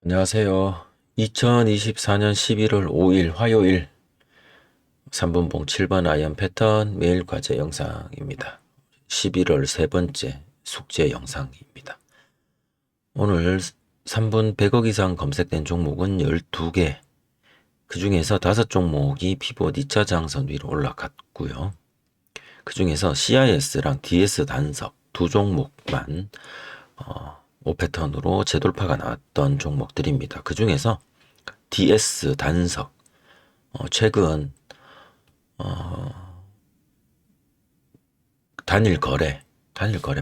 안녕하세요. 2024년 11월 5일 화요일 3분봉 7번 아이언 패턴 매일 과제 영상입니다. 11월 세 번째 숙제 영상입니다. 오늘 3분 100억 이상 검색된 종목은 12개, 그 중에서 5종목이 피봇 2차 장선 위로 올라갔고요. 그 중에서 CIS랑 DS 단석 두 종목만 5패턴으로 재돌파가 나왔던 종목들입니다. 그 중에서 DS 단석 최근 단일 거래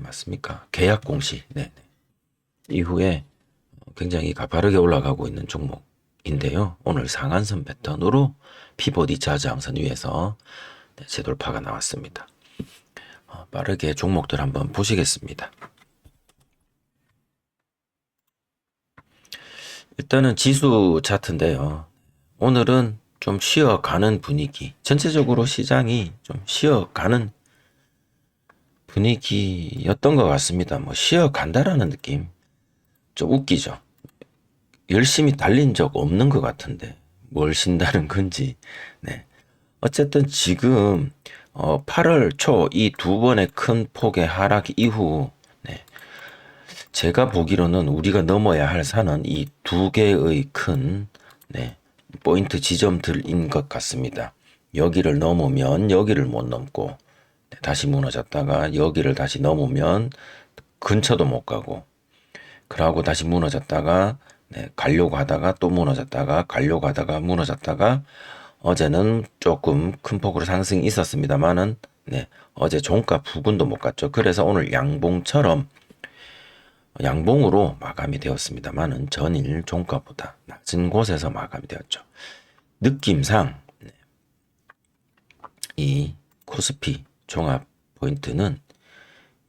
맞습니까? 계약 공시 네. 이후에 굉장히 가파르게 올라가고 있는 종목인데요. 오늘 상한선 패턴으로 피봇 2차 저항선 위에서 재돌파가 나왔습니다. 빠르게 종목들 한번 보시겠습니다. 일단은 지수 차트인데요. 오늘은 좀 쉬어가는 분위기, 전체적으로 시장이 좀 쉬어가는 분위기였던 것 같습니다. 뭐 쉬어간다라는 느낌 좀 웃기죠. 열심히 달린 적 없는 것 같은데 뭘 쉰다는 건지. 네. 어쨌든 지금 8월 초 이 두 번의 큰 폭의 하락 이후, 네, 제가 보기로는 우리가 넘어야 할 산은 이 두 개의 큰, 네, 포인트 지점들인 것 같습니다. 여기를 넘으면 여기를 못 넘고, 네, 다시 무너졌다가 여기를 다시 넘으면 근처도 못 가고, 그러고 다시 무너졌다가, 네, 가려고 하다가 또 무너졌다가 가려고 하다가 무너졌다가, 어제는 조금 큰 폭으로 상승이 있었습니다만은, 네, 어제 종가 부근도 못 갔죠. 그래서 오늘 양봉으로 마감이 되었습니다만은 전일 종가보다 낮은 곳에서 마감이 되었죠. 느낌상 이 코스피 종합 포인트는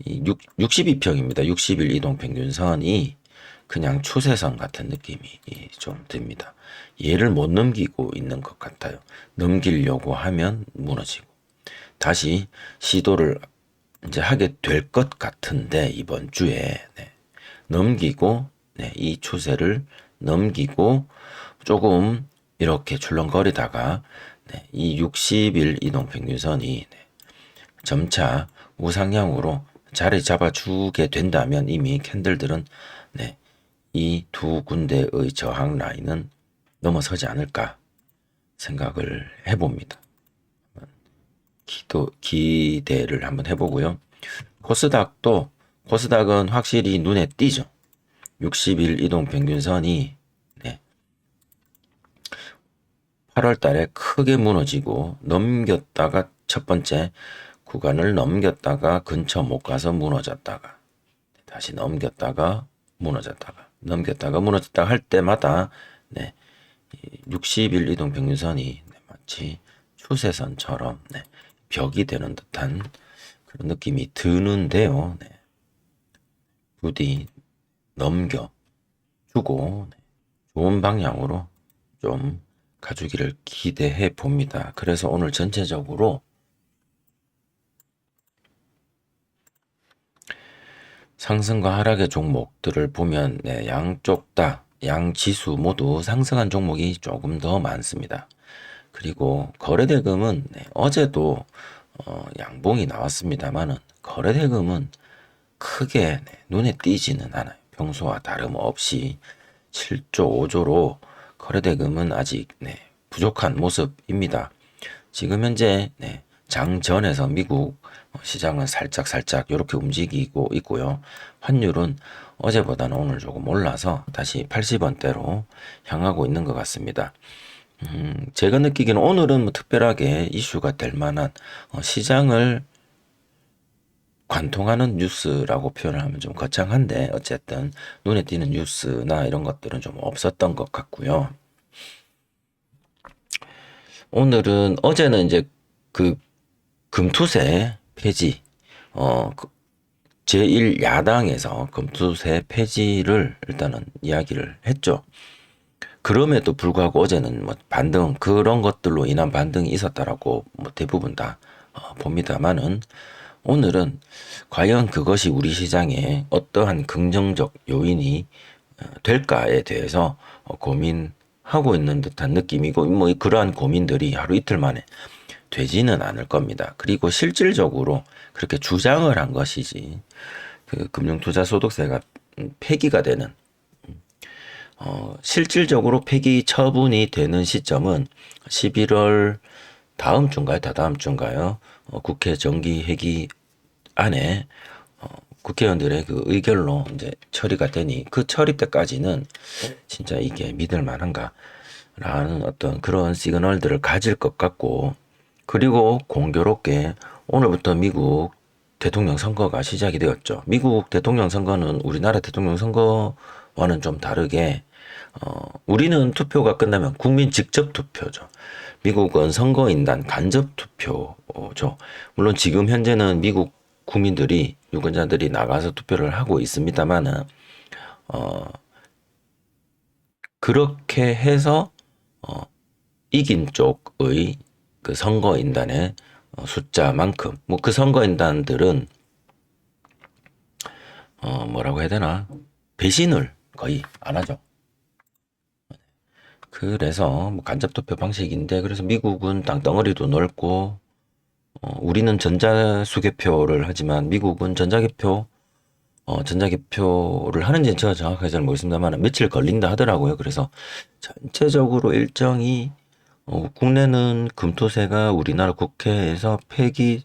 이 62평입니다. 60일 이동 평균선이 그냥 추세선 같은 느낌이 좀 듭니다. 얘를 못 넘기고 있는 것 같아요. 넘기려고 하면 무너지고 다시 시도를 이제 하게 될 것 같은데 이번 주에, 네, 넘기고, 네, 이 추세를 넘기고 조금 이렇게 출렁거리다가, 네, 이 60일 이동평균선이, 네, 점차 우상향으로 자리 잡아주게 된다면 이미 캔들들은, 네, 이 두 군데의 저항 라인은 넘어서지 않을까 생각을 해봅니다. 기대를 한번 해보고요. 코스닥은 확실히 눈에 띄죠. 60일 이동평균선이, 네, 8월 달에 크게 무너지고 넘겼다가 첫 번째 구간을 넘겼다가 근처 못 가서 무너졌다가 다시 넘겼다가 무너졌다가 할 때마다, 네, 60일 이동평균선이, 네, 마치 추세선처럼, 네, 벽이 되는 듯한 그런 느낌이 드는데요. 네, 부디 넘겨주고, 네, 좋은 방향으로 좀 가주기를 기대해 봅니다. 그래서 오늘 전체적으로 상승과 하락의 종목들을 보면, 네, 양쪽 다, 양 지수 모두 상승한 종목이 조금 더 많습니다. 그리고 거래대금은, 네, 어제도 양봉이 나왔습니다만은 거래대금은 크게, 네, 눈에 띄지는 않아요. 평소와 다름없이 7조, 5조로 거래대금은 아직, 네, 부족한 모습입니다. 지금 현재, 네, 장전에서 미국 시장은 살짝 이렇게 움직이고 있고요. 환율은 어제보다는 오늘 조금 올라서 다시 80원대로 향하고 있는 것 같습니다. 제가 느끼기에는 오늘은 뭐 특별하게 이슈가 될 만한 시장을 관통하는 뉴스라고 표현을 하면 좀 거창한데, 어쨌든 눈에 띄는 뉴스나 이런 것들은 좀 없었던 것 같고요. 오늘은, 어제는 이제 그 금투세 폐지, 제1야당에서 금투세 폐지를 일단은 이야기를 했죠. 그럼에도 불구하고 어제는 뭐 반등, 그런 것들로 인한 반등이 있었다라고 뭐 대부분 다 봅니다만은, 오늘은 과연 그것이 우리 시장에 어떠한 긍정적 요인이 될까에 대해서 고민하고 있는 듯한 느낌이고, 뭐 그러한 고민들이 하루 이틀 만에 되지는 않을 겁니다. 그리고 실질적으로 그렇게 주장을 한 것이지, 그 금융투자소득세가 폐기가 되는, 실질적으로 폐기 처분이 되는 시점은 11월 다음 주인가요? 다다음 주인가요? 국회 정기회기 안에 국회의원들의 그 의결로 이제 처리가 되니, 그 처리 때까지는 진짜 이게 믿을 만한가 라는 어떤 그런 시그널들을 가질 것 같고, 그리고 공교롭게 오늘부터 미국 대통령 선거가 시작이 되었죠. 미국 대통령 선거는 우리나라 대통령 선거와는 좀 다르게, 우리는 투표가 끝나면 국민 직접 투표죠. 미국은 선거인단 간접 투표죠. 물론 지금 현재는 미국 국민들이, 유권자들이 나가서 투표를 하고 있습니다만은, 그렇게 해서 이긴 쪽의 그 선거인단의 숫자만큼, 뭐 그 선거인단들은 뭐라고 해야 되나, 배신을 거의 안 하죠. 그래서 뭐 간접투표 방식인데, 그래서 미국은 땅덩어리도 넓고, 우리는 전자수개표를 하지만 미국은 전자개표를 하는지는 제가 정확하게 잘 모르겠습니다만 며칠 걸린다 하더라고요. 그래서 전체적으로 일정이, 국내는 금토세가 우리나라 국회에서 폐기,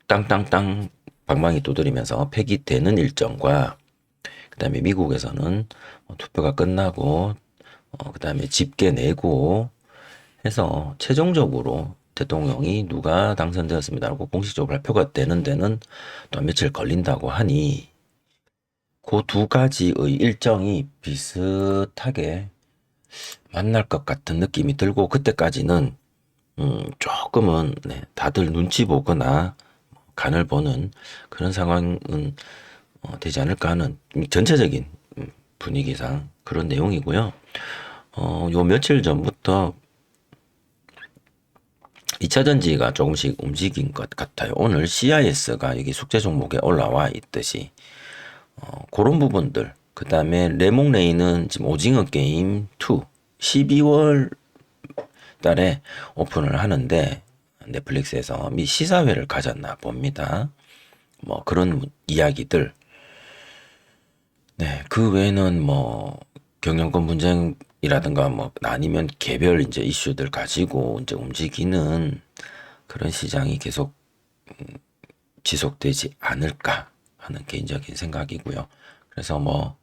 땅땅땅 방망이 두드리면서 폐기되는 일정과, 그 다음에 미국에서는 투표가 끝나고, 그 다음에 집계 내고 해서 최종적으로 대통령이 누가 당선되었습니다라고 공식적으로 발표가 되는 데는 또 며칠 걸린다고 하니, 그 두 가지의 일정이 비슷하게 만날 것 같은 느낌이 들고, 그때까지는 조금은, 네, 다들 눈치 보거나 간을 보는 그런 상황은 되지 않을까 하는 전체적인 분위기상 그런 내용이고요. 요 며칠 전부터 2차전지가 조금씩 움직인 것 같아요. 오늘 CIS가 여기 숙제 종목에 올라와 있듯이, 그런 부분들, 그 다음에 레몽레이는 지금 오징어 게임 2 12월 달에 오픈을 하는데, 넷플릭스에서 미 시사회를 가졌나 봅니다. 뭐 그런 이야기들. 네, 그 외에는 뭐 경영권 분쟁이라든가 뭐 아니면 개별 이제 이슈들 가지고 이제 움직이는 그런 시장이 계속 지속되지 않을까 하는 개인적인 생각이고요. 그래서 뭐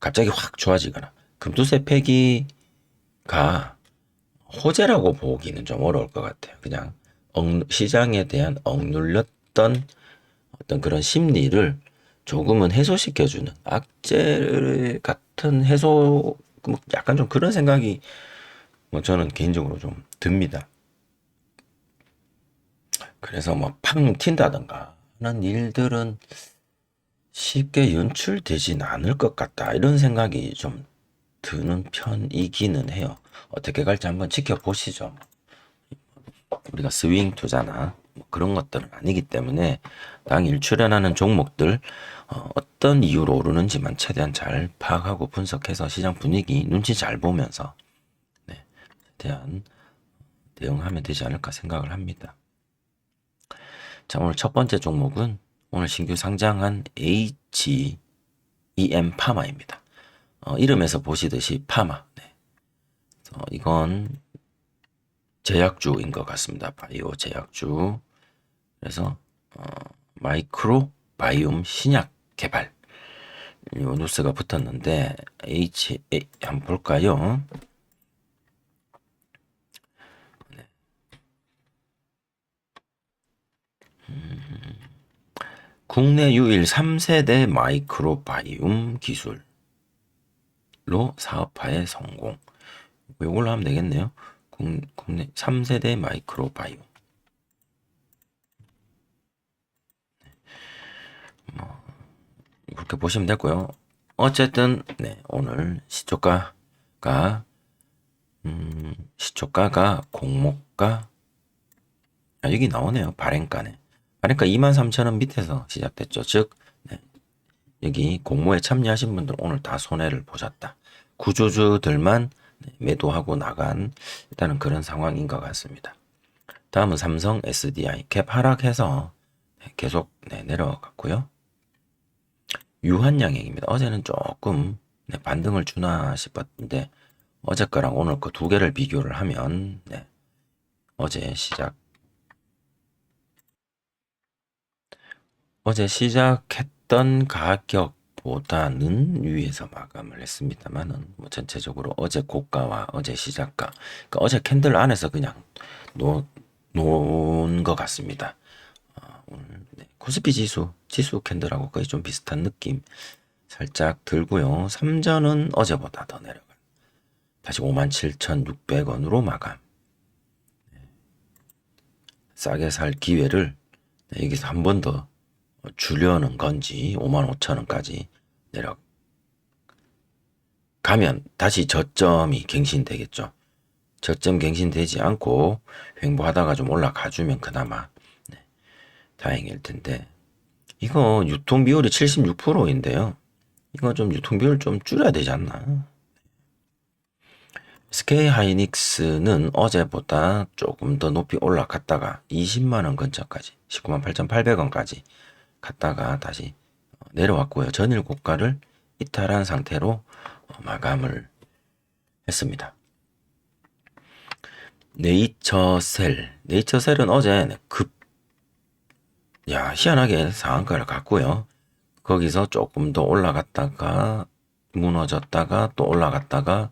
갑자기 확 좋아지거나 금투세 폐기가 호재라고 보기는 좀 어려울 것 같아요. 그냥 시장에 대한 억눌렸던 어떤 그런 심리를 조금은 해소시켜주는 악재 같은 해소, 뭐 약간 좀 그런 생각이 뭐 저는 개인적으로 좀 듭니다. 그래서 뭐 팡 튄다던가 하는 일들은 쉽게 연출되진 않을 것 같다, 이런 생각이 좀 드는 편이기는 해요. 어떻게 갈지 한번 지켜보시죠. 우리가 스윙 투자나 뭐 그런 것들은 아니기 때문에 당일 출연하는 종목들, 어떤 이유로 오르는지만 최대한 잘 파악하고 분석해서 시장 분위기 눈치 잘 보면서, 네, 최대한 대응하면 되지 않을까 생각을 합니다. 자, 오늘 첫 번째 종목은 오늘 신규 상장한 HEM 파마입니다. 이름에서 보시듯이 파마. 네. 이건 제약주인 것 같습니다. 바이오 제약주. 그래서 마이크로 바이옴 신약 개발, 이 뉴스가 붙었는데, 한번 볼까요? 네. 국내 유일 3세대 마이크로 바이옴 기술로 사업화에 성공. 이걸로 하면 되겠네요. 국내 3세대 마이크로 바이옴. 그렇게 보시면 되고요. 어쨌든 네, 오늘 시초가가 공모가, 여기 나오네요. 발행가네. 발행가 23,000원 밑에서 시작됐죠. 즉, 네, 여기 공모에 참여하신 분들 오늘 다 손해를 보셨다. 구조주들만 매도하고 나간 일단은 그런 상황인 것 같습니다. 다음은 삼성 SDI 갭 하락해서 계속 내려갔고요. 유한양행입니다. 어제는 조금 반등을 주나 싶었는데 어제 거랑 오늘 거 두 개를 비교를 하면 어제 시작했던 가격보다는 위에서 마감을 했습니다만은 뭐 전체적으로 어제 고가와 어제 시작가, 그러니까 어제 캔들 안에서 그냥 놓은 것 같습니다. 오늘 코스피 지수 캔들하고 거의 좀 비슷한 느낌 살짝 들고요. 삼전은 어제보다 더 내려간 다시 57,600원으로 마감. 싸게 살 기회를 여기서 한 번 더 주려는 건지 55,000원까지 내려가면 다시 저점이 갱신되겠죠. 저점 갱신되지 않고 횡보하다가 좀 올라가주면 그나마 다행일 텐데, 이거 유통 비율이 76%인데요. 이거 좀 유통 비율 좀 줄여야 되지 않나? SK 하이닉스는 어제보다 조금 더 높이 올라갔다가 20만원 근처까지 198,800원까지 갔다가 다시 내려왔고요. 전일 고가를 이탈한 상태로 마감을 했습니다. 네이처셀은 어제 희한하게 상한가를 갔고요. 거기서 조금 더 올라갔다가 무너졌다가 또 올라갔다가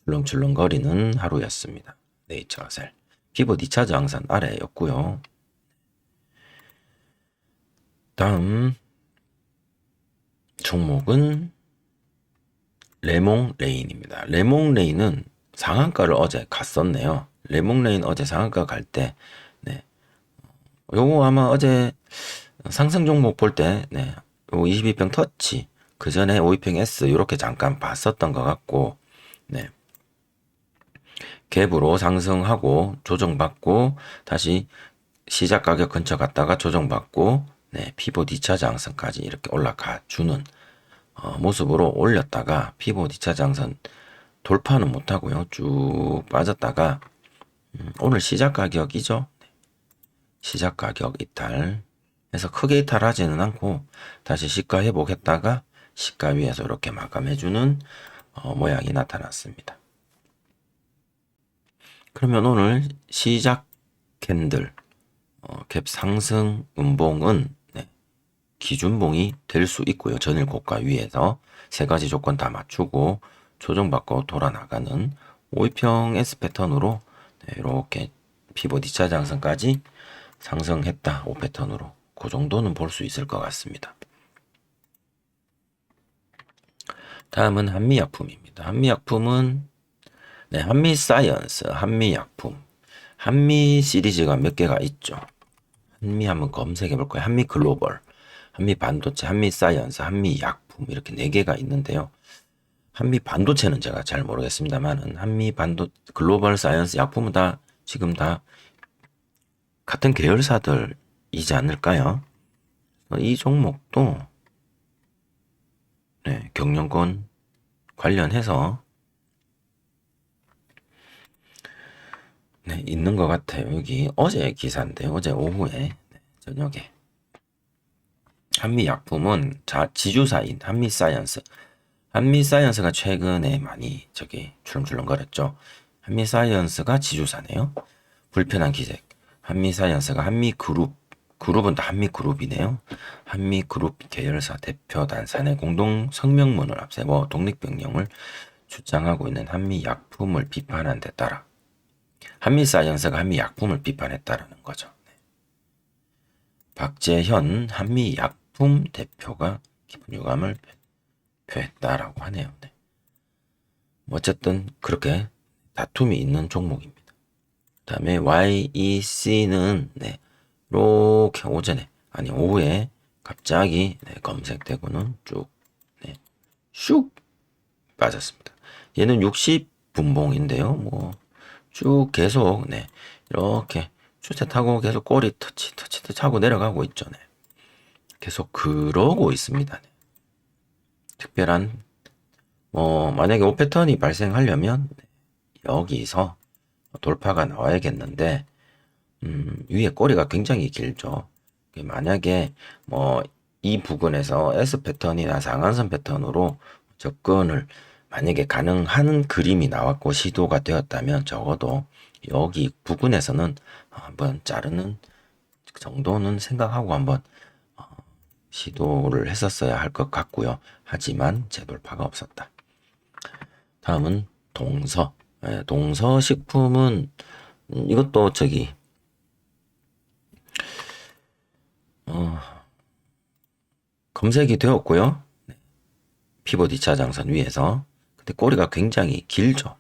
출렁출렁거리는 하루였습니다. 네이처셀 피봇 2차 저항선 아래였고요. 다음 종목은 레몽레인입니다. 레몽레인은 상한가를 어제 갔었네요. 레몽레인 어제 상한가 갈 때, 요거 아마 어제 상승 종목 볼 때, 요거 22평 터치, 그 전에 52평 S 이렇게 잠깐 봤었던 것 같고, 갭으로 상승하고 조정받고 다시 시작 가격 근처 갔다가 조정받고 피봇 2차 장선까지 이렇게 올라가 주는 모습으로 올렸다가 피봇 2차 장선 돌파는 못하고요. 쭉 빠졌다가 오늘 시작 가격이죠. 시작 가격 이탈 해서 크게 이탈하지는 않고 다시 시가 회복했다가 시가 위에서 이렇게 마감해주는 모양이 나타났습니다. 그러면 오늘 시작 캔들 갭 상승 음봉은 기준봉이 될 수 있고요. 전일 고가 위에서 세 가지 조건 다 맞추고 조정받고 돌아 나가는 52평 S 패턴으로 이렇게 피봇 2차 장선까지 상승했다. 5 패턴으로 그 정도는 볼 수 있을 것 같습니다. 다음은 한미약품입니다. 한미약품은 한미사이언스, 한미약품, 한미 시리즈가 몇 개가 있죠. 한미 한번 검색해 볼 거예요. 한미글로벌, 한미반도체, 한미사이언스, 한미약품 이렇게 4개가 있는데요. 한미반도체는 제가 잘 모르겠습니다만은 글로벌 사이언스 약품은 다 지금 다 같은 계열사들이지 않을까요? 이 종목도 경영권 관련해서 있는 것 같아요. 여기 어제 기사인데 어제 오후에 저녁에 한미약품은 지주사인 한미사이언스가 최근에 많이 출렁출렁거렸죠. 한미사이언스가 지주사네요. 불편한 기색. 한미사이언스가 그룹은 다 한미그룹이네요. 한미그룹 계열사 대표 단산의 공동 성명문을 앞세워 독립명령을 주장하고 있는 한미약품을 비판한 데 따라 한미사이언스가 한미약품을 비판했다라는 거죠. 박재현 한미약품 대표가 깊은 유감을 표했다라고 하네요. 어쨌든 그렇게 다툼이 있는 종목입니다. 그 다음에 YEC는 이렇게 오후에 갑자기 검색되고는 쭉 빠졌습니다. 얘는 60분봉인데요. 쭉 계속 이렇게 추세 타고 계속 꼬리 터치 하고 내려가고 있죠. 계속 그러고 있습니다. 특별한 만약에 5패턴이 발생하려면 여기서 돌파가 나와야겠는데 위에 꼬리가 굉장히 길죠. 만약에 이 부근에서 S 패턴이나 상한선 패턴으로 접근을 만약에 가능한 그림이 나왔고 시도가 되었다면 적어도 여기 부근에서는 한번 자르는 정도는 생각하고 한번 시도를 했었어야 할 것 같고요. 하지만 재돌파가 없었다. 다음은 동서. 동서식품은 이것도 검색이 되었고요. 피봇 2차 장선 위에서. 근데 꼬리가 굉장히 길죠.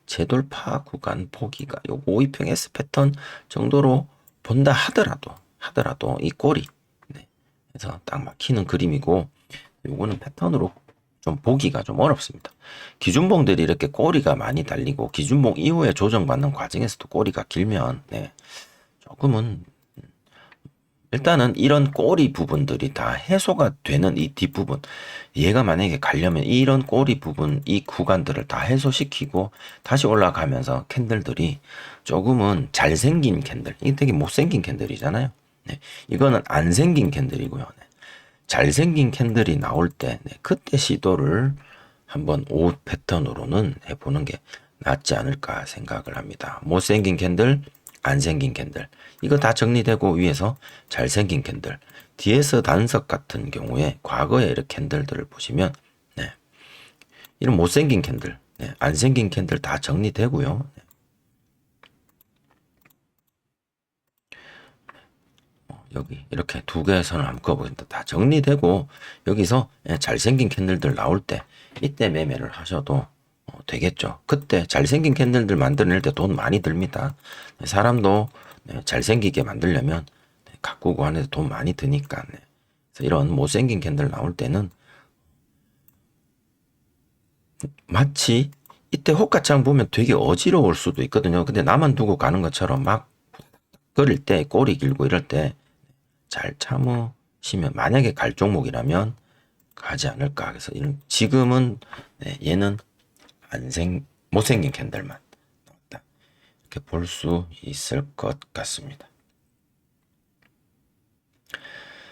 재돌파 구간 보기가 요 5위평 S 패턴 정도로 본다 하더라도 이 꼬리 그래서 딱 막히는 그림이고, 요거는 패턴으로 좀 보기가 좀 어렵습니다. 기준봉들이 이렇게 꼬리가 많이 달리고 기준봉 이후에 조정받는 과정에서도 꼬리가 길면 조금은 일단은 이런 꼬리 부분들이 다 해소가 되는 이 뒷부분, 얘가 만약에 가려면 이런 꼬리 부분 이 구간들을 다 해소시키고 다시 올라가면서 캔들들이 조금은 잘생긴 캔들, 이게 되게 못생긴 캔들이잖아요. 이거는 안 생긴 캔들이고요. 잘생긴 캔들이 나올 때 그때 시도를 한번 옷 패턴으로는 해보는 게 낫지 않을까 생각을 합니다. 못생긴 캔들, 안 생긴 캔들, 이거 다 정리되고 위에서 잘생긴 캔들, DS 단석 같은 경우에 과거에 이렇게 캔들들을 보시면 이런 못생긴 캔들, 안 생긴 캔들 다 정리되고요. 여기 이렇게 두 개의 선을 한번 그어보겠습니다. 다 정리되고 여기서 잘생긴 캔들들 나올 때 이때 매매를 하셔도 되겠죠. 그때 잘생긴 캔들들 만들어낼 때 돈 많이 듭니다. 사람도 잘생기게 만들려면 가꾸고 하는데 돈 많이 드니까. 그래서 이런 못생긴 캔들 나올 때는 마치 이때 호가창 보면 되게 어지러울 수도 있거든요. 근데 나만 두고 가는 것처럼 막 그릴 때 꼬리 길고 이럴 때 잘 참으시면 만약에 갈 종목이라면 가지 않을까. 그래서 이런 지금은 얘는 못생긴 캔들만 나왔다. 이렇게 볼 수 있을 것 같습니다.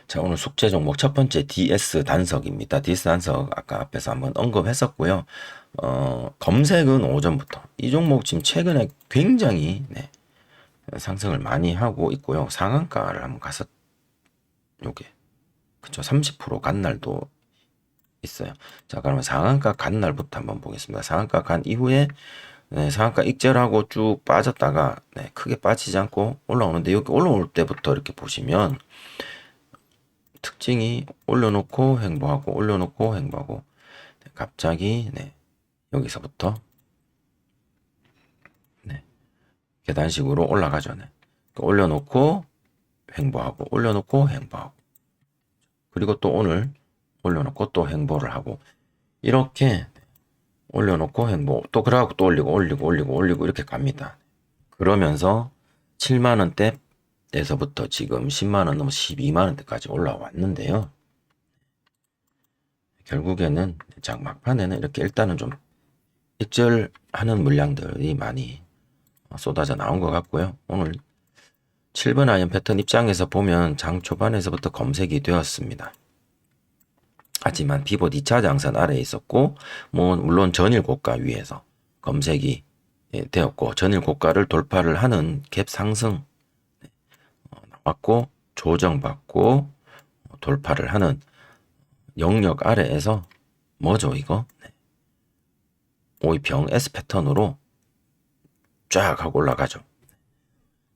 자, 오늘 숙제 종목 첫 번째 DS 단석입니다. DS 단석 아까 앞에서 한번 언급했었고요. 검색은 오전부터 이 종목 지금 최근에 굉장히 상승을 많이 하고 있고요. 상한가를 한번 가서 요게 그쵸 30%간 날도 있어요. 자, 그러면 상한가 간 날부터 한번 보겠습니다. 상한가 간 이후에 상한가 익절하고 쭉 빠졌다가 크게 빠지지 않고 올라오는데 여기 올라올 때부터 이렇게 보시면 특징이 올려놓고 횡보하고 올려놓고 횡보하고 갑자기 여기서부터 계단식으로 올라가죠. 올려놓고 횡보하고 올려놓고 횡보하고 그리고 또 오늘 올려놓고 또 횡보를 하고 이렇게 올려놓고 횡보 또 그러고 또 올리고 이렇게 갑니다. 그러면서 7만원대에서부터 지금 10만원 넘어 12만원대까지 올라왔는데요. 결국에는 장 막판에는 이렇게 일단은 좀 익절하는 물량들이 많이 쏟아져 나온 것 같고요. 오늘 7번 아이언 패턴 입장에서 보면 장 초반에서부터 검색이 되었습니다. 하지만 피봇 2차 장선 아래에 있었고 물론 전일 고가 위에서 검색이 되었고 전일 고가를 돌파를 하는 갭 상승 나왔고 조정받고 돌파를 하는 영역 아래에서 뭐죠 이거 5위평 S 패턴으로 쫙 하고 올라가죠.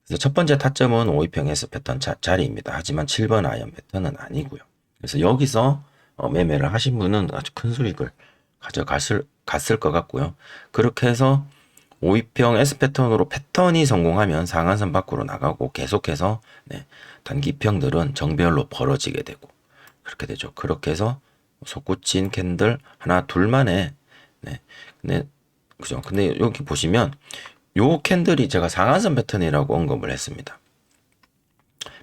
그래서 첫 번째 타점은 5위평 S 패턴 자리입니다. 하지만 7번 아이언 패턴은 아니고요. 그래서 여기서 매매를 하신 분은 아주 큰 수익을 갔을 것 같고요. 그렇게 해서 5위평 S 패턴으로 패턴이 성공하면 상한선 밖으로 나가고 계속해서 단기평들은 정별로 벌어지게 되고 그렇게 되죠. 그렇게 해서 솟구친 캔들 하나 둘만에 그죠. 근데 여기 보시면 요 캔들이 제가 상한선 패턴이라고 언급을 했습니다.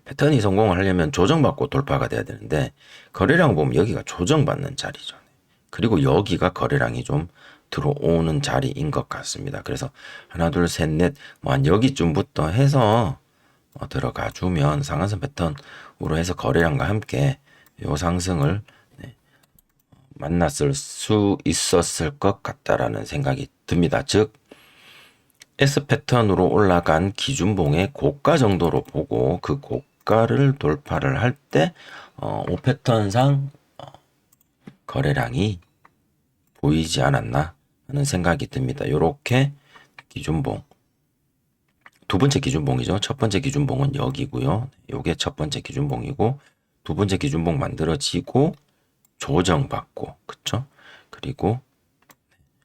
패턴이 성공을 하려면 조정받고 돌파가 돼야 되는데 거래량 보면 여기가 조정받는 자리죠. 그리고 여기가 거래량이 좀 들어오는 자리인 것 같습니다. 그래서 하나 둘 셋 넷 뭐 한 여기쯤부터 해서 들어가 주면 상한선 패턴으로 해서 거래량과 함께 요 상승을 만났을 수 있었을 것 같다라는 생각이 듭니다. 즉 S 패턴으로 올라간 기준봉의 고가 정도로 보고 그 고가를 돌파를 할 때 5패턴상 거래량이 보이지 않았나 하는 생각이 듭니다. 요렇게 기준봉 두 번째 기준봉이죠. 첫 번째 기준봉은 여기고요. 요게 첫 번째 기준봉이고 두 번째 기준봉 만들어지고 조정받고 그쵸? 그리고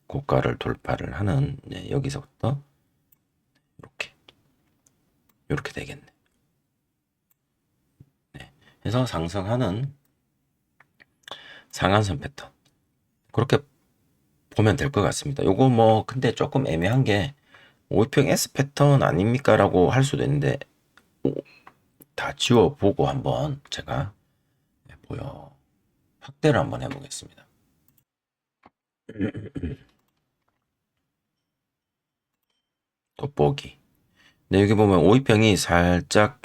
고가를 돌파를 하는 여기서부터 이렇게 되겠네. 네. 해서 상승하는 상한선 패턴 그렇게 보면 될 것 같습니다. 요거 뭐 근데 조금 애매한 게 5일평 S 패턴 아닙니까? 라고 할 수도 있는데 다 지워보고 한번 제가 확대를 한번 해보겠습니다. 돋보기. 네, 여기 보면 5일평이 살짝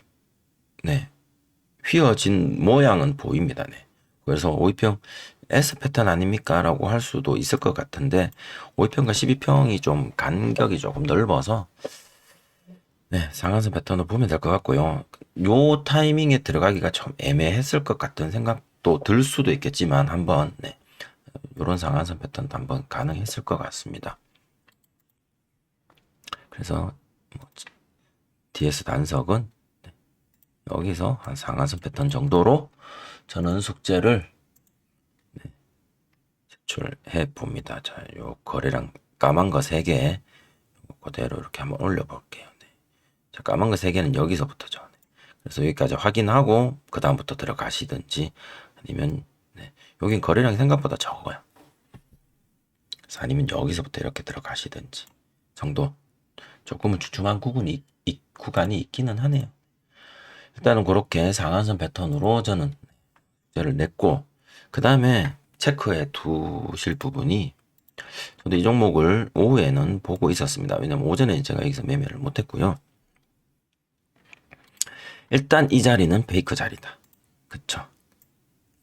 휘어진 모양은 보입니다. 네. 그래서 5일평 S 패턴 아닙니까? 라고 할 수도 있을 것 같은데 5일평과 12평이 좀 간격이 조금 넓어서 상한선 패턴을 보면 될 것 같고요. 요 타이밍에 들어가기가 좀 애매했을 것 같은 생각도 들 수도 있겠지만 한번 요런 상한선 패턴도 한번 가능했을 것 같습니다. 그래서 DS 단석은 여기서 한 상한선 패턴 정도로 저는 숙제를 제출해 봅니다. 자, 요 거래량 까만 거 3개 그대로 이렇게 한번 올려볼게요. 자, 까만 거 3개는 여기서부터죠. 그래서 여기까지 확인하고 그 다음부터 들어가시든지 아니면 여긴 거래량이 생각보다 적어요. 그래서 아니면 여기서부터 이렇게 들어가시든지 정도 조금은 주춤한 구간이 있기는 하네요. 일단은 그렇게 상한선 패턴으로 저는 숙제를 냈고 그 다음에 체크해 두실 부분이 저도 이 종목을 오후에는 보고 있었습니다. 왜냐면 오전에 제가 여기서 매매를 못했고요. 일단 이 자리는 페이크 자리다. 그쵸?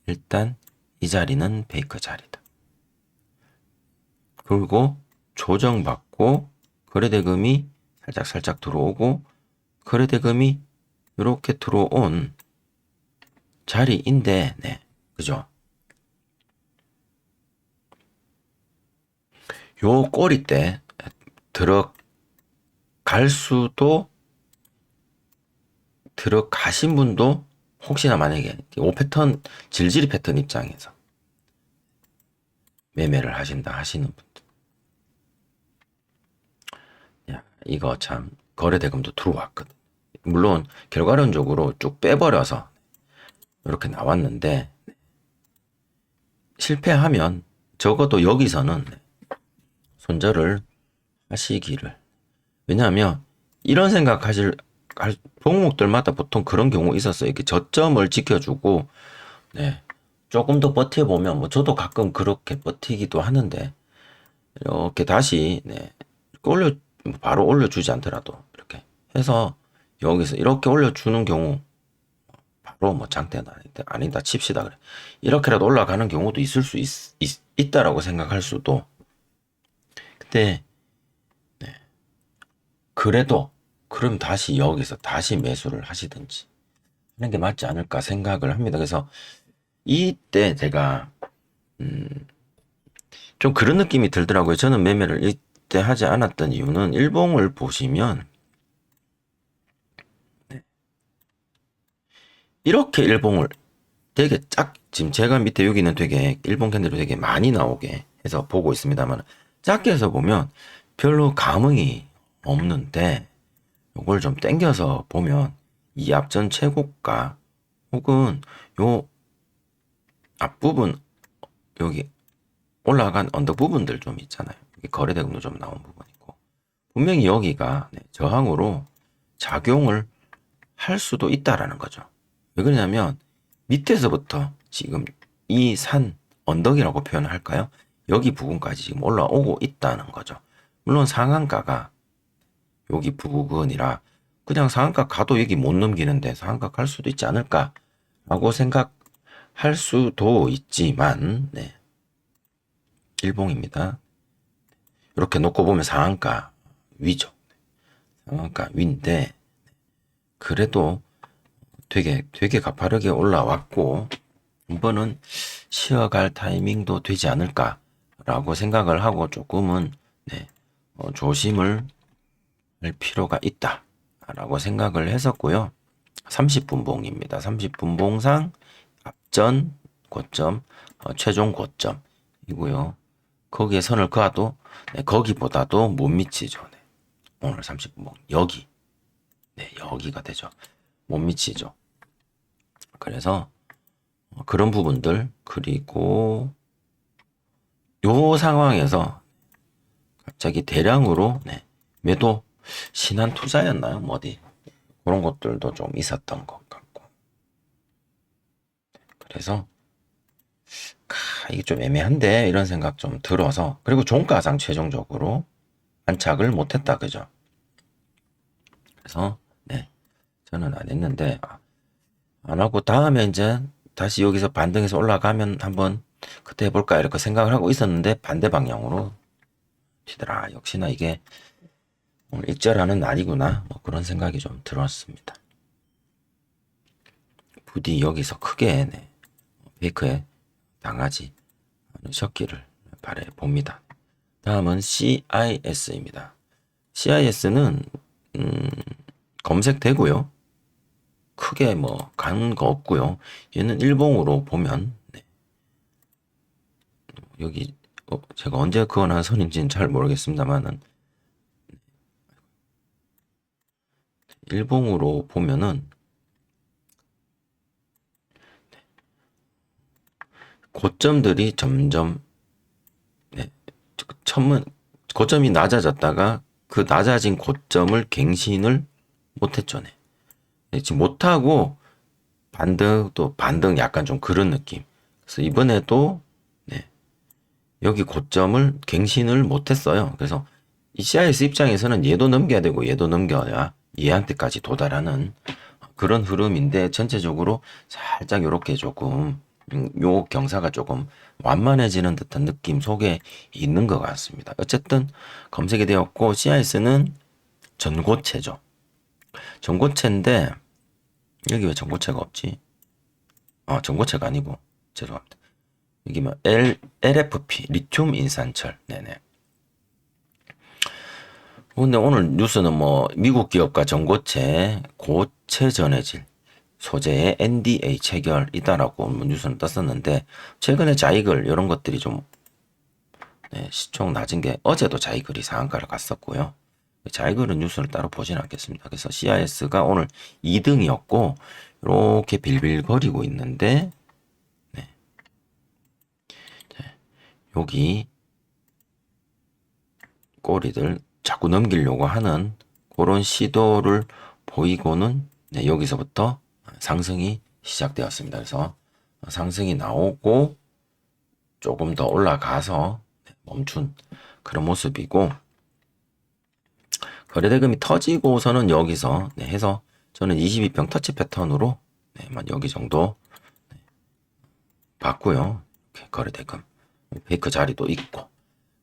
일단 이 자리는 페이크 자리다. 그리고 조정받고 거래대금이 살짝 들어오고 거래대금이 이렇게 들어온 자리인데 그죠? 요 꼬리 때 들어갈 수도 들어가신 분도 혹시나 만약에 5패턴 질질이 패턴 입장에서 매매를 하신다 하시는 분들 야, 이거 참 거래대금도 들어왔거든. 물론 결과론적으로 쭉 빼버려서 이렇게 나왔는데 실패하면 적어도 여기서는 손절을 하시기를. 왜냐하면 이런 생각하실 종목들마다 보통 그런 경우 있었어요. 이렇게 저점을 지켜주고 조금 더 버텨보면 뭐 저도 가끔 그렇게 버티기도 하는데 이렇게 다시 바로 올려주지 않더라도 이렇게 해서 여기서 이렇게 올려주는 경우 바로 뭐 장대는 아니다 칩시다 그래. 이렇게라도 올라가는 경우도 있을 수 있다라고 생각할 수도. 근데 그래도 그럼 다시 여기서 다시 매수를 하시든지 하는 게 맞지 않을까 생각을 합니다. 그래서 이때 제가 좀 그런 느낌이 들더라고요. 저는 매매를 이때 하지 않았던 이유는 일봉을 보시면 이렇게 일봉을 되게 지금 제가 밑에 여기는 되게 일본 캔들이 되게 많이 나오게 해서 보고 있습니다만 작게 해서 보면 별로 감흥이 없는데 요걸 좀 땡겨서 보면 이 앞전 최고가 혹은 요 앞부분 여기 올라간 언덕 부분들 좀 있잖아요. 여기 거래대금도 좀 나온 부분 있고 분명히 여기가 저항으로 작용을 할 수도 있다라는 거죠. 왜 그러냐면 밑에서부터 지금 이 산 언덕이라고 표현을 할까요? 여기 부근까지 지금 올라오고 있다는 거죠. 물론 상한가가 여기 부근이라 그냥 상한가 가도 여기 못 넘기는데 상한가 갈 수도 있지 않을까라고 생각할 수도 있지만, 네. 일봉입니다. 이렇게 놓고 보면 상한가 위죠. 상한가 위인데 그래도 되게 가파르게 올라왔고 이번은 쉬어갈 타이밍도 되지 않을까라고 생각을 하고 조금은 네, 조심을 할 필요가 있다라고 생각을 했었고요. 30분 봉입니다. 30분 봉상 앞전 고점, 최종 고점이고요. 거기에 선을 그어도 네, 거기보다도 못 미치죠. 네. 오늘 30분 봉 여기, 네, 여기가 되죠. 못 미치죠. 그래서 그런 부분들 그리고 요 상황에서 갑자기 대량으로 네, 매도 신한 투자였나요? 뭐 어디 그런 것들도 좀 있었던 것 같고 그래서 이게 좀 애매한데 이런 생각 좀 들어서 그리고 종가상 최종적으로 안착을 못했다 그죠? 그래서 네 저는 안 했는데 안 하고 다음에 이제 다시 여기서 반등해서 올라가면 한번 그때 해볼까 이렇게 생각을 하고 있었는데 반대 방향으로 튀더라. 역시나 이게 오늘 일절하는 날이구나 뭐 그런 생각이 좀 들었습니다. 부디 여기서 크게 네, 페이크에 당하지 않으셨기를 바라봅니다. 다음은 CIS입니다. CIS는 검색되고요. 크게 뭐 간 거 없고요. 얘는 일봉으로 보면 네. 여기 제가 언제 그어난 선인지는 잘 모르겠습니다만은 일봉으로 보면은 고점들이 점점 네, 처음은 고점이 낮아졌다가 그 낮아진 고점을 갱신을 못했죠. 네. 지금 못하고 반등 또 반등 약간 좀 그런 느낌. 그래서 이번에도 네, 여기 고점을 갱신을 못했어요. 그래서 이 CIS 입장에서는 얘도 넘겨야 되고 얘도 넘겨야 얘한테까지 도달하는 그런 흐름인데 전체적으로 살짝 이렇게 조금 요 경사가 조금 완만해지는 듯한 느낌 속에 있는 것 같습니다. 어쨌든 검색이 되었고 CIS는 전고체죠. 전고체인데 여기 왜 전고체가 없지? 전고체가 아니고 죄송합니다. 여기 뭐 LFP 리튬 인산철. 네네. 근데 오늘 뉴스는 뭐 미국 기업과 전고체 고체 전해질 소재의 NDA 체결이다라고 뉴스는 떴었는데 최근에 자이글 이런 것들이 좀 네, 시총 낮은 게 어제도 자이글이 상한가를 갔었고요. 자이글은 뉴스를 따로 보지는 않겠습니다. 그래서 CIS가 오늘 2등이었고 이렇게 빌빌거리고 있는데 네. 여기 꼬리들 자꾸 넘기려고 하는 그런 시도를 보이고는 네, 여기서부터 상승이 시작되었습니다. 그래서 상승이 나오고 조금 더 올라가서 멈춘 그런 모습이고 거래대금이 터지고서는 여기서 네, 해서 저는 22평 터치 패턴으로 네, 여기 정도 네, 봤고요. 거래대금 페이크 자리도 있고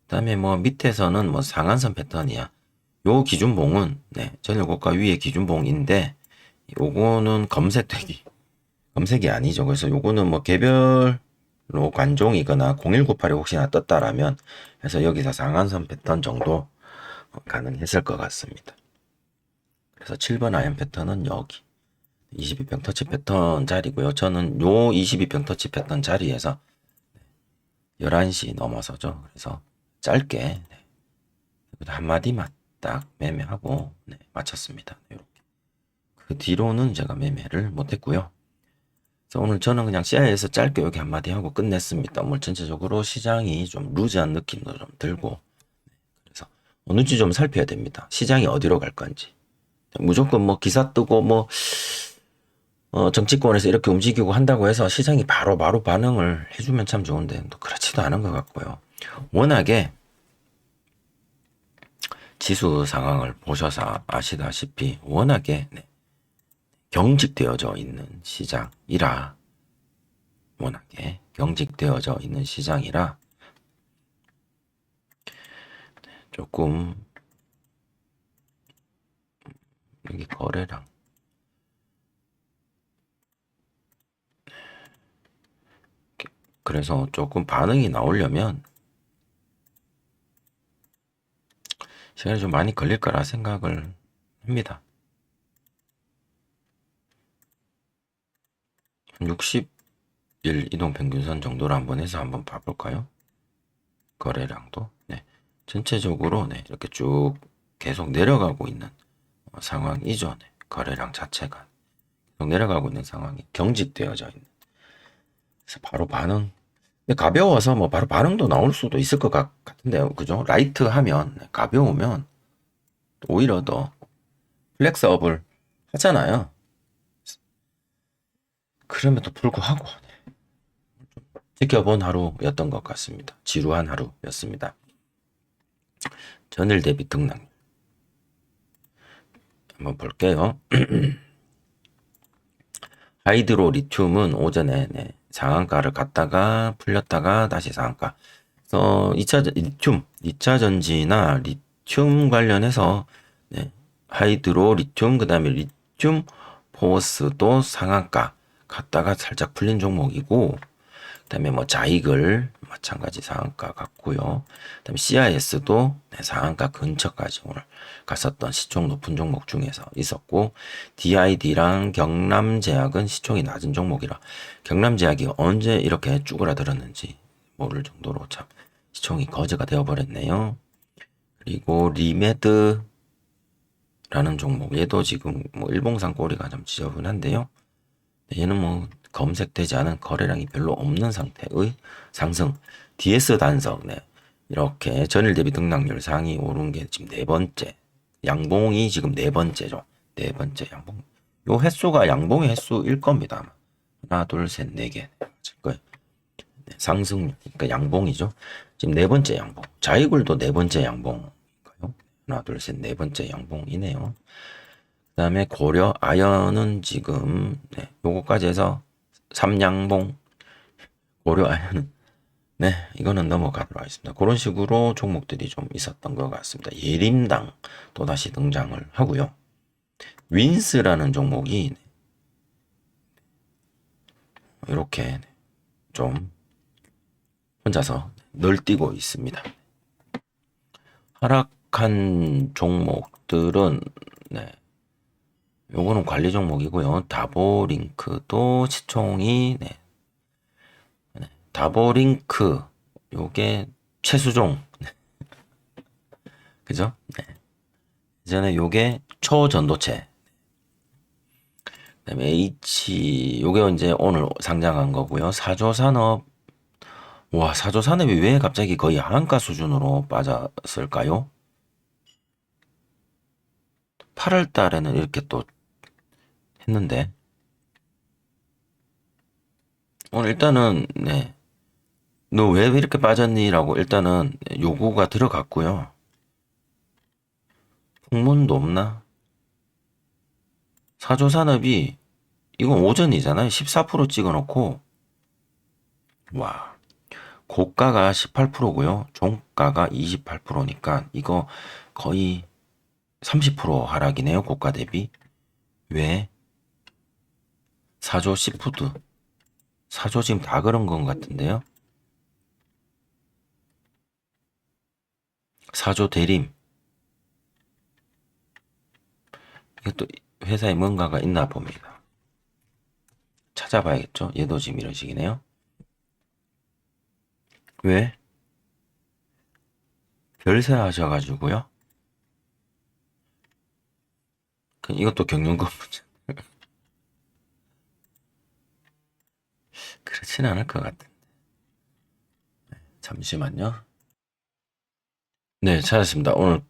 그다음에 뭐 밑에서는 뭐 상한선 패턴이야. 요 기준봉은 네, 전일고가 위에 기준봉인데 요거는 검색이 아니죠. 그래서 요거는 뭐 개별로 관종이거나 0198이 혹시나 떴다라면 해서 여기서 상한선 패턴 정도 가능했을 것 같습니다. 그래서 7번 아이언 패턴은 여기 22평 터치 패턴 자리고요. 저는 요 22평 터치 패턴 자리에서 11시 넘어서죠. 그래서 짧게 네, 한마디만 딱 매매하고 네, 마쳤습니다. 이렇게. 그 뒤로는 제가 매매를 못했고요. 그래서 오늘 저는 그냥 CI에서 짧게 여기 한마디 하고 끝냈습니다. 오늘 전체적으로 시장이 좀 루즈한 느낌도 좀 들고 그래서 어느지 좀 살펴야 됩니다. 시장이 어디로 갈 건지. 무조건 뭐 기사 뜨고 뭐 정치권에서 이렇게 움직이고 한다고 해서 시장이 바로 반응을 해주면 참 좋은데 또 그렇지도 않은 것 같고요. 워낙에 지수 상황을 보셔서 아시다시피 워낙에 네, 경직되어져 있는 시장이라 워낙에 경직되어져 있는 시장이라 조금 여기 거래량 그래서 조금 반응이 나오려면 시간이 좀 많이 걸릴 거라 생각을 합니다. 한 60일 이동평균선 정도로 한번 해서 한번 봐볼까요? 거래량도 네. 전체적으로 네, 이렇게 쭉 계속 내려가고 있는 상황이죠. 네. 거래량 자체가 계속 내려가고 있는 상황이 경직되어져 있는. 그래서 바로 반응. 근데 가벼워서 뭐 바로 반응도 나올 수도 있을 것 같은데요. 그죠? 라이트 하면 네, 가벼우면 오히려 더 플렉스업을 하잖아요. 그럼에도 불구하고 지켜본 하루였던 것 같습니다. 지루한 하루였습니다. 전일 대비 등락 한번 볼게요. 하이드로 리튬은 오전에 네, 상한가를 갔다가 풀렸다가 다시 상한가. 그래서 2차 전지나 리튬 관련해서 네, 하이드로 리튬 그다음에 리튬 포스도 상한가 갔다가 살짝 풀린 종목이고 그다음에 뭐 자이글 마찬가지 상한가 갔고요. 그다음에 CIS도 상한가 근처까지 오늘 갔었던 시총 높은 종목 중에서 있었고 DID랑 경남제약은 시총이 낮은 종목이라 경남제약이 언제 이렇게 쭈그라들었는지 모를 정도로 참 시총이 거저가 되어버렸네요. 그리고 리메드라는 종목 얘도 지금 뭐 일봉상 꼬리가 좀 지저분한데요. 얘는 뭐 검색되지 않은 거래량이 별로 없는 상태의 상승. DS 단석, 네. 이렇게 전일 대비 등락률 상위 오른 게 지금 네 번째. 양봉이 지금 네 번째죠. 네 번째 양봉. 요 횟수가 양봉의 횟수일 겁니다. 하나, 둘, 셋, 네 개. 맞을 거예요. 네, 상승률. 그러니까 양봉이죠. 지금 네 번째 양봉. 자이굴도 네 번째 양봉인가요? 하나, 둘, 셋, 네 번째 양봉이네요. 그 다음에 고려 아연은 지금 네, 요거까지 해서 삼양봉 고려 아연은 네 이거는 넘어가도록 하겠습니다. 그런 식으로 종목들이 좀 있었던 것 같습니다. 예림당 또다시 등장을 하고요. 윈스라는 종목이 이렇게 좀 혼자서 널뛰고 있습니다. 하락한 종목들은 네, 요거는 관리 종목이고요. 다보링크도 시총이 네, 다보링크 요게 최수종 그죠? 네. 이전에 요게 초전도체 그다음에 요게 이제 오늘 상장한 거고요. 사조산업 와 사조산업이 왜 갑자기 거의 하한가 수준으로 빠졌을까요? 8월 달에는 이렇게 또 했는데 오늘 일단은 네. 너 왜 이렇게 빠졌니?라고 일단은 요구가 들어갔고요. 풍문도 없나? 사조산업이 이건 오전이잖아요. 14% 찍어놓고 와 고가가 18%고요. 종가가 28%니까 이거 거의 30% 하락이네요. 고가 대비. 왜? 사조 시푸드. 사조 지금 다 그런 건 같은데요. 사조 대림. 이것도 회사에 뭔가가 있나 봅니다. 찾아봐야겠죠. 얘도 지금 이런 식이네요. 왜? 별세 하셔가지고요. 이것도 경영권 문제. 그렇진 않을 것 같은데. 잠시만요. 네, 찾았습니다. 오늘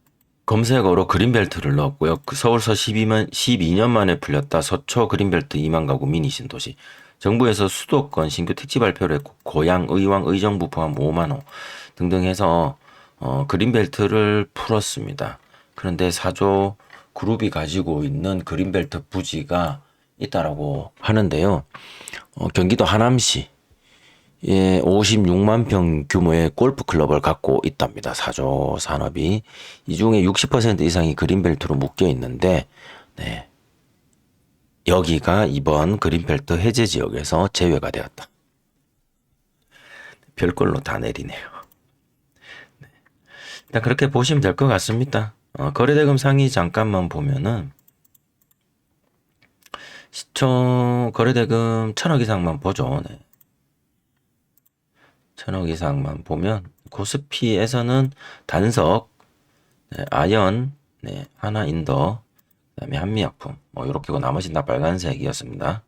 검색어로 그린벨트를 넣었고요. 그 서울서 12년 만에 풀렸다. 서초 그린벨트 2만 가구 미니 신도시. 정부에서 수도권 신규 택지 발표를 했고 고양, 의왕, 의정부 포함 5만 호 등등 해서 그린벨트를 풀었습니다. 그런데 사조 그룹이 가지고 있는 그린벨트 부지가 있다라고 하는데요. 경기도 하남시 56만 평 규모의 골프 클럽을 갖고 있답니다. 사조 산업이. 이 중에 60% 이상이 그린벨트로 묶여 있는데, 네. 여기가 이번 그린벨트 해제 지역에서 제외가 되었다. 별걸로 다 내리네요. 네. 일단 그렇게 보시면 될 것 같습니다. 거래대금 상위 잠깐만 보면은, 시총 거래대금 1,000억 이상만 보죠. 네. 1,000억 이상만 보면 코스피에서는 단석, 네, 아연, 네, 하나인더, 그다음에 한미약품 뭐 이렇게고 나머지는 다 빨간색이었습니다.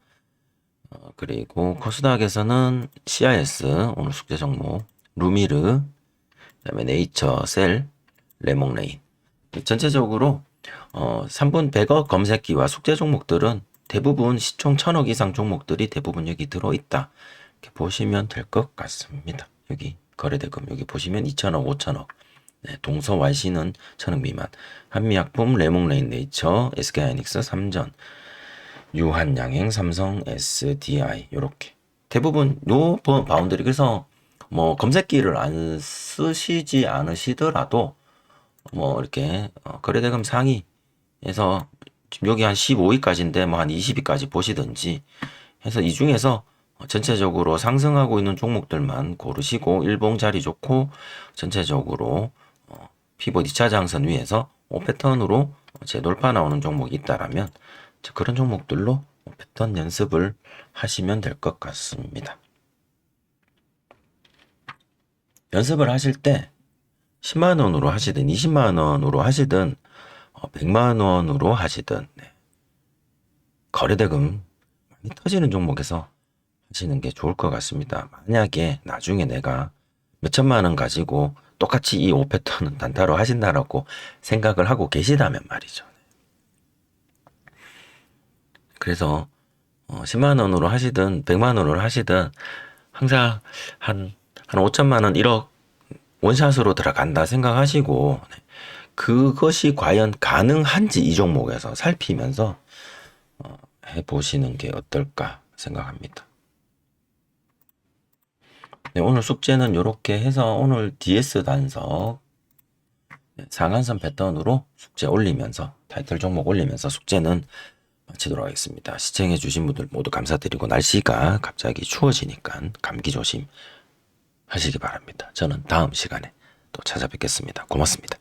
그리고 코스닥에서는 CIS 오늘 숙제 종목, 루미르, 그다음에 네이처셀, 레몽레인. 전체적으로 3분 100억 검색기와 숙제 종목들은 대부분 시총 1,000억 이상 종목들이 대부분 여기 들어있다. 이렇게 보시면 될 것 같습니다. 여기 거래대금 여기 보시면 2,000억, 5,000억. 네, 동서 YC는 1,000억 미만. 한미약품, 레몽레인, 네이처, SK하이닉스, 삼전, 유한양행, 삼성, SDI 요렇게 대부분 요 바운더리. 그래서 뭐 검색기를 안 쓰시지 않으시더라도 뭐 이렇게 거래대금 상위에서 지금 여기 한 15위까지인데 뭐 한 20위까지 보시든지 해서 이 중에서 전체적으로 상승하고 있는 종목들만 고르시고 일봉 자리 좋고 전체적으로 피봇 2차 장선 위에서 5패턴으로 재돌파 나오는 종목이 있다라면 그런 종목들로 패턴 연습을 하시면 될 것 같습니다. 연습을 하실 때 10만 원으로 하시든 20만 원으로 하시든 100만 원으로 하시든 네. 거래대금 많이 터지는 종목에서 하시는 게 좋을 것 같습니다. 만약에 나중에 내가 몇천만 원 가지고 똑같이 이 5패턴은 단타로 하신다라고 생각을 하고 계시다면 말이죠. 그래서 10만 원으로 하시든 100만 원으로 하시든 항상 한 5천만 원 1억 원샷으로 들어간다 생각하시고 그것이 과연 가능한지 이 종목에서 살피면서 해보시는 게 어떨까 생각합니다. 네, 오늘 숙제는 이렇게 해서 오늘 DS 단석 상한선 패턴으로 숙제 올리면서 타이틀 종목 올리면서 숙제는 마치도록 하겠습니다. 시청해주신 분들 모두 감사드리고 날씨가 갑자기 추워지니까 감기 조심 하시기 바랍니다. 저는 다음 시간에 또 찾아뵙겠습니다. 고맙습니다.